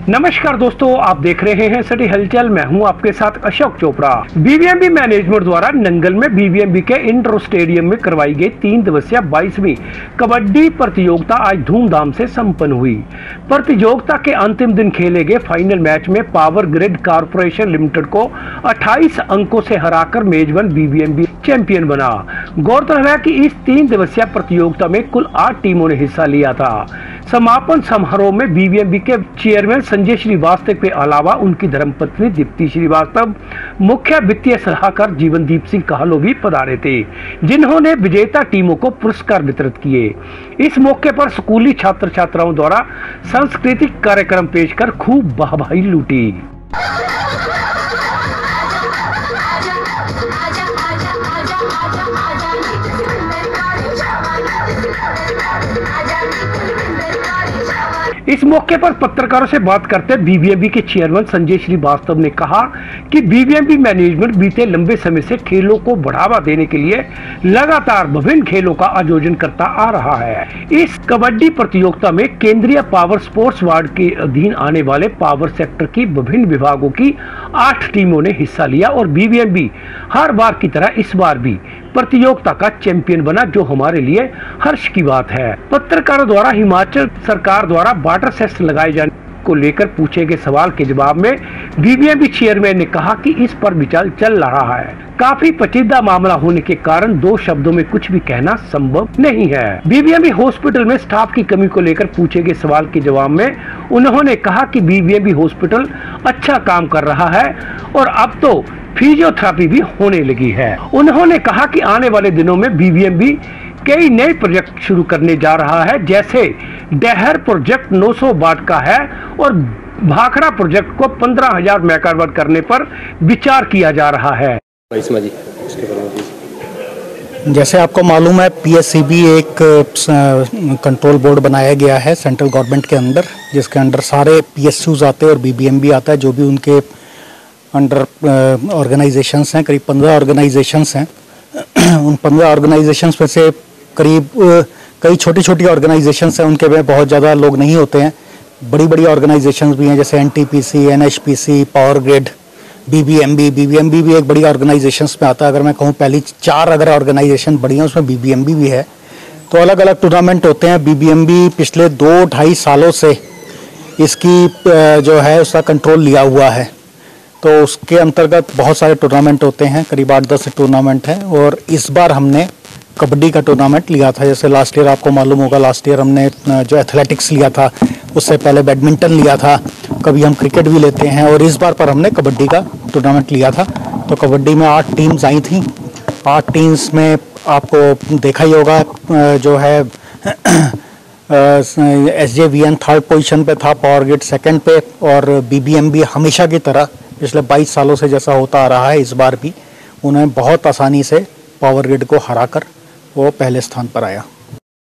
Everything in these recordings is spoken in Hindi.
नमस्कार दोस्तों, आप देख रहे हैं सिटी हलचल। मैं हूं आपके साथ अशोक चोपड़ा। बीबीएमबी मैनेजमेंट द्वारा नंगल में बीबीएमबी के इंडोर स्टेडियम में करवाई गई 3 दिवसीय 22वीं कबड्डी प्रतियोगिता आज धूमधाम से संपन्न हुई। प्रतियोगिता के अंतिम दिन खेले गए फाइनल मैच में पावर ग्रिड कॉर्पोरेशन लिमिटेड को 28 अंकों से हराकर मेजबान बीबीएमबी चैंपियन बना। गौरतलब है कि इस 3 दिवसीय प्रतियोगिता में कुल 8 टीमों ने हिस्सा लिया था। समापन समारोह में बीबीएमबी के चेयरमैन संजय श्रीवास्तव के अलावा उनकी धर्मपत्नी दीप्ति श्रीवास्तव, मुख्य वित्तीय सलाहकार जीवनदीप सिंह कहलो भी पधारे थे, जिन्होंने विजेता टीमों को पुरस्कार वितरित किए। इस मौके पर स्कूली छात्र छात्राओं द्वारा सांस्कृतिक कार्यक्रम पेश कर खूब वाहवाही लूटी। इस मौके पर पत्रकारों से बात करते बीबीएमबी के चेयरमैन संजय श्रीवास्तव ने कहा कि बीबीएमबी मैनेजमेंट बीते लंबे समय से खेलों को बढ़ावा देने के लिए लगातार विभिन्न खेलों का आयोजन करता आ रहा है। इस कबड्डी प्रतियोगिता में केंद्रीय पावर स्पोर्ट्स वार्ड के अधीन आने वाले पावर सेक्टर की विभिन्न विभागों की 8 टीमों ने हिस्सा लिया और बीबीएमबी हर बार की तरह इस बार भी प्रतियोगिता का चैंपियन बना, जो हमारे लिए हर्ष की बात है। पत्रकारों द्वारा हिमाचल सरकार द्वारा वाटर सेस लगाए जाने को लेकर पूछे गए सवाल के जवाब में बीबीएमबी चेयरमैन ने कहा कि इस पर विचार चल रहा है। काफी पेचीदा मामला होने के कारण 2 शब्दों में कुछ भी कहना संभव नहीं है। बीबीएमबी हॉस्पिटल में स्टाफ की कमी को लेकर पूछे गए सवाल के जवाब में उन्होंने कहा कि बीबीएमबी हॉस्पिटल अच्छा काम कर रहा है और अब तो फिजियोथेरेपी भी होने लगी है। उन्होंने कहा कि आने वाले दिनों में बीबीएमबी कई नए प्रोजेक्ट शुरू करने जा रहा है, जैसे डहर प्रोजेक्ट 900 वाट का है और भाखड़ा प्रोजेक्ट को 15,000 मेगावाट करने पर विचार किया जा रहा है। जैसे आपको मालूम है, पीएससीबी एक कंट्रोल बोर्ड बनाया गया है सेंट्रल गवर्नमेंट के अंदर, जिसके अंदर सारे पीएसयूज आते हैं और बीबीएमबी आता है। जो भी उनके अंडर ऑर्गेनाइजेशंस हैं, करीब 15 ऑर्गेनाइजेशंस हैं। उन 15 ऑर्गेनाइजेशंस में से करीब कई छोटी छोटी ऑर्गेनाइजेशंस हैं, उनके में बहुत ज़्यादा लोग नहीं होते हैं। बड़ी बड़ी ऑर्गेनाइजेशंस भी हैं, जैसे NTPC, NHPC, power grid, BBMB भी एक बड़ी ऑर्गेनाइजेशंस में आता है। अगर मैं कहूँ पहली 4 अगर ऑर्गेनाइजेशन बड़ी हैं, उसमें बीबीएमबी भी है। तो अलग अलग टूर्नामेंट होते हैं। बीबीएमबी पिछले 2-2.5 सालों से इसकी जो है उसका कंट्रोल लिया हुआ है, तो उसके अंतर्गत बहुत सारे टूर्नामेंट होते हैं, करीब 8-10 टूर्नामेंट हैं। और इस बार हमने कबड्डी का टूर्नामेंट लिया था। जैसे लास्ट ईयर आपको मालूम होगा, लास्ट ईयर हमने जो एथलेटिक्स लिया था, उससे पहले बैडमिंटन लिया था, कभी हम क्रिकेट भी लेते हैं, और इस बार पर हमने कबड्डी का टूर्नामेंट लिया था। तो कबड्डी में 8 टीम्स आई थी। 8 टीम्स में आपको देखा ही होगा, जो है SJVN 3rd पोजीशन पे था, पावर ग्रिड 2nd पे, और बीबीएमबी हमेशा की तरह पिछले 22 सालों से जैसा होता आ रहा है, इस बार भी उन्हें बहुत आसानी से पावर ग्रिड को हराकर वो पहले स्थान पर आया।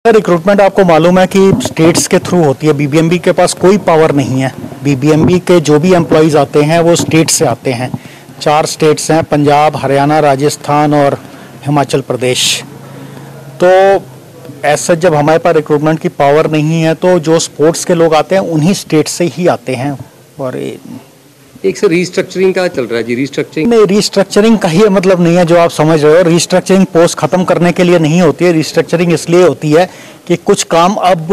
रिक्रूटमेंट आपको मालूम है कि स्टेट्स के थ्रू होती है। बीबीएमबी के पास कोई पावर नहीं है। बीबीएमबी के जो भी एम्प्लॉयज़ आते हैं वो स्टेट से आते हैं। 4 स्टेट्स हैं, पंजाब, हरियाणा, राजस्थान और हिमाचल प्रदेश। तो ऐसा जब हमारे पास रिक्रूटमेंट की पावर नहीं है, तो जो स्पोर्ट्स के लोग आते हैं उन्हीं स्टेट से ही आते हैं। और एक से रीस्ट्रक्चरिंग का चल रहा है जी। रीस्ट्रक्चरिंग नहीं, रीस्ट्रक्चरिंग का ही मतलब नहीं है जो आप समझ रहे हो। रीस्ट्रक्चरिंग पोस्ट खत्म करने के लिए नहीं होती है। रीस्ट्रक्चरिंग इसलिए होती है कि कुछ काम अब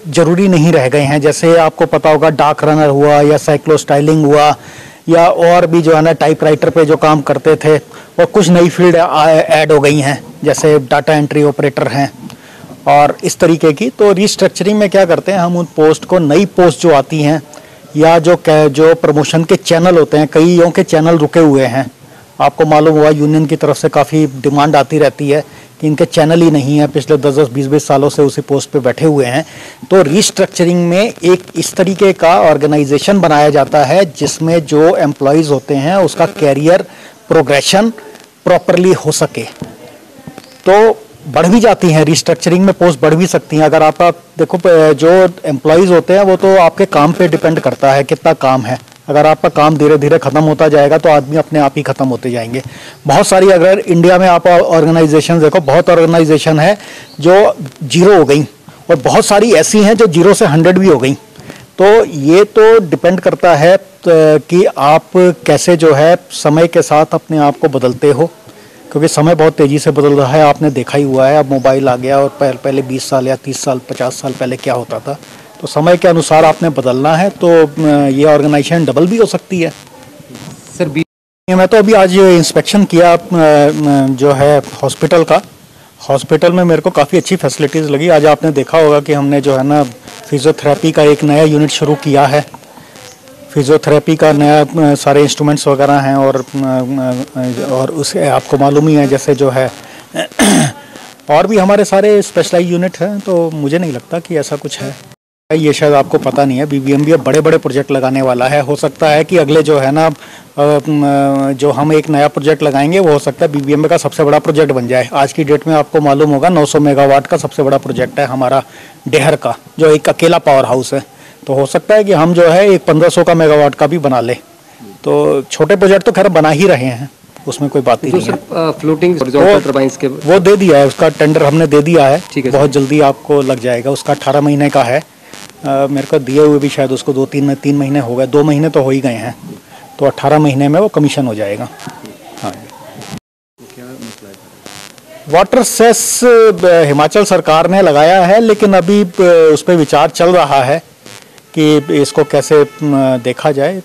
जरूरी नहीं रह गए हैं। जैसे आपको पता होगा, डाक रनर हुआ या साइक्लो स्टाइलिंग हुआ, या और भी जो है ना टाइपराइटर पे जो काम करते थे, और कुछ नई फील्ड ऐड हो गई हैं, जैसे डाटा एंट्री ऑपरेटर हैं और इस तरीके की। तो रीस्ट्रक्चरिंग में क्या करते हैं, हम उन पोस्ट को, नई पोस्ट जो आती हैं, या जो प्रमोशन के चैनल होते हैं, कईयों के चैनल रुके हुए हैं। आपको मालूम हुआ, यूनियन की तरफ से काफ़ी डिमांड आती रहती है कि इनके चैनल ही नहीं है, पिछले 10-10, 20-20 सालों से उसी पोस्ट पे बैठे हुए हैं। तो रीस्ट्रक्चरिंग में एक इस तरीके का ऑर्गेनाइजेशन बनाया जाता है जिसमें जो एम्प्लॉयज़ होते हैं उसका कैरियर प्रोग्रेशन प्रॉपरली हो सके। तो बढ़ भी जाती हैं, रीस्ट्रक्चरिंग में पोस्ट बढ़ भी सकती हैं। अगर आपका देखो, जो एम्प्लॉयज़ होते हैं वो तो आपके काम पे डिपेंड करता है कितना काम है। अगर आपका काम धीरे धीरे ख़त्म होता जाएगा तो आदमी अपने आप ही ख़त्म होते जाएंगे। बहुत सारी, अगर इंडिया में आप ऑर्गेनाइजेशन देखो, बहुत ऑर्गेनाइजेशन है जो 0 हो गई, और बहुत सारी ऐसी हैं जो 0 से 100 भी हो गई। तो ये तो डिपेंड करता है कि आप कैसे जो है समय के साथ अपने आप को बदलते हो, क्योंकि समय बहुत तेज़ी से बदल रहा है। आपने देखा ही हुआ है, अब मोबाइल आ गया और पहले 20 साल या 30 साल 50 साल पहले क्या होता था। तो समय के अनुसार आपने बदलना है, तो ये ऑर्गेनाइजेशन डबल भी हो सकती है। सर मैं तो अभी आज इंस्पेक्शन किया जो है हॉस्पिटल का। हॉस्पिटल में मेरे को काफ़ी अच्छी फैसिलिटीज़ लगी। आज आपने देखा होगा कि हमने जो है ना फिजियोथेरेपी का एक नया यूनिट शुरू किया है। फिजियोथेरेपी का नया सारे इंस्ट्रूमेंट्स वगैरह हैं और उसे आपको मालूम ही है जैसे जो है और भी हमारे सारे स्पेशलाइज यूनिट हैं। तो मुझे नहीं लगता कि ऐसा कुछ है। ये शायद आपको पता नहीं है, बीबीएमबी अब बड़े बड़े प्रोजेक्ट लगाने वाला है। हो सकता है कि अगले जो है ना जो हम एक नया प्रोजेक्ट लगाएंगे वो हो सकता है बीबीएमबी का सबसे बड़ा प्रोजेक्ट बन जाए। आज की डेट में आपको मालूम होगा 900 मेगावाट का सबसे बड़ा प्रोजेक्ट है हमारा डेहर का, जो एक अकेला पावर हाउस है। तो हो सकता है कि हम जो है एक 1500 का मेगावाट का भी बना ले। तो छोटे प्रोजेक्ट तो खैर बना ही रहे हैं, उसमें कोई बात ही नहीं है। फ्लोटिंग टर्बाइंस के वो दे दिया है, उसका टेंडर हमने दे दिया है। ठीक है, बहुत जल्दी आपको लग जाएगा। उसका 18 महीने का है। मेरे को दिए हुए भी शायद उसको 3 महीने हो गए, 2 महीने तो हो ही गए हैं। तो 18 महीने में वो कमीशन हो जाएगा। हाँ, क्या मसला है? वाटर सेस हिमाचल सरकार ने लगाया है, लेकिन अभी उस पर विचार चल रहा है कि इसको कैसे देखा जाए।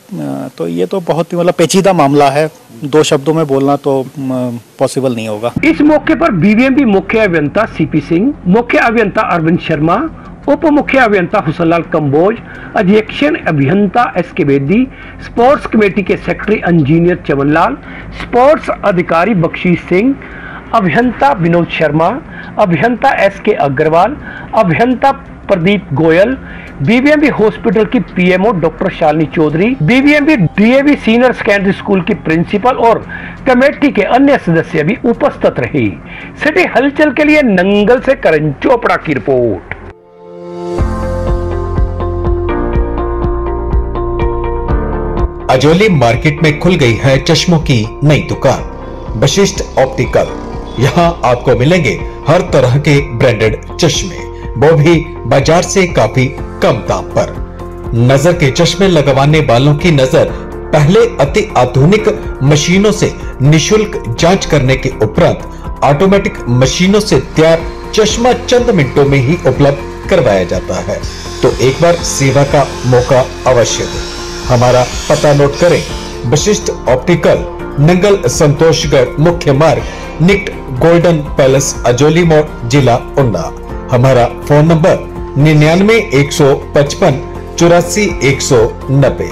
तो ये तो बहुत ही मतलब पेचीदा मामला है, 2 शब्दों में बोलना तो पॉसिबल नहीं होगा। इस मौके पर बीबीएमबी मुख्य अभियंता सीपी सिंह, मुख्य अभियंता अरविंद शर्मा, उप मुख्य अभियंता हुसनलाल कंबोज, अधीक्षण अभियंता एस के बेदी, स्पोर्ट्स कमेटी के सेक्रेटरी इंजीनियर चमनलाल, स्पोर्ट्स अधिकारी बख्शीश सिंह, अभियंता विनोद शर्मा, अभियंता एस के अग्रवाल, अभियंता प्रदीप गोयल, बीबीएमबी हॉस्पिटल की PMO doctor Shalini Chaudhary, BBMB DAV senior secondary school की प्रिंसिपल और कमेटी के अन्य सदस्य भी उपस्थित रहे। सिटी हलचल के लिए नंगल से करण चोपड़ा की रिपोर्ट। अजोली मार्केट में खुल गई है चश्मों की नई दुकान वशिष्ठ ऑप्टिकल। यहाँ आपको मिलेंगे हर तरह के ब्रांडेड चश्मे, वो भी बाजार से काफी कम दाम पर। नजर के चश्मे लगवाने वालों की नजर पहले अति आधुनिक मशीनों से निशुल्क जांच करने के उपरांत ऑटोमेटिक मशीनों से तैयार चश्मा चंद मिनटों में ही उपलब्ध करवाया जाता है। तो एक बार सेवा का मौका अवश्य दें। हमारा पता नोट करें, वशिष्ठ ऑप्टिकल, नंगल संतोषगढ़ मुख्य मार्ग, निकट गोल्डन पैलेस, अजोली मोड़, जिला ऊना। हमारा फोन नंबर 99 155 84 190।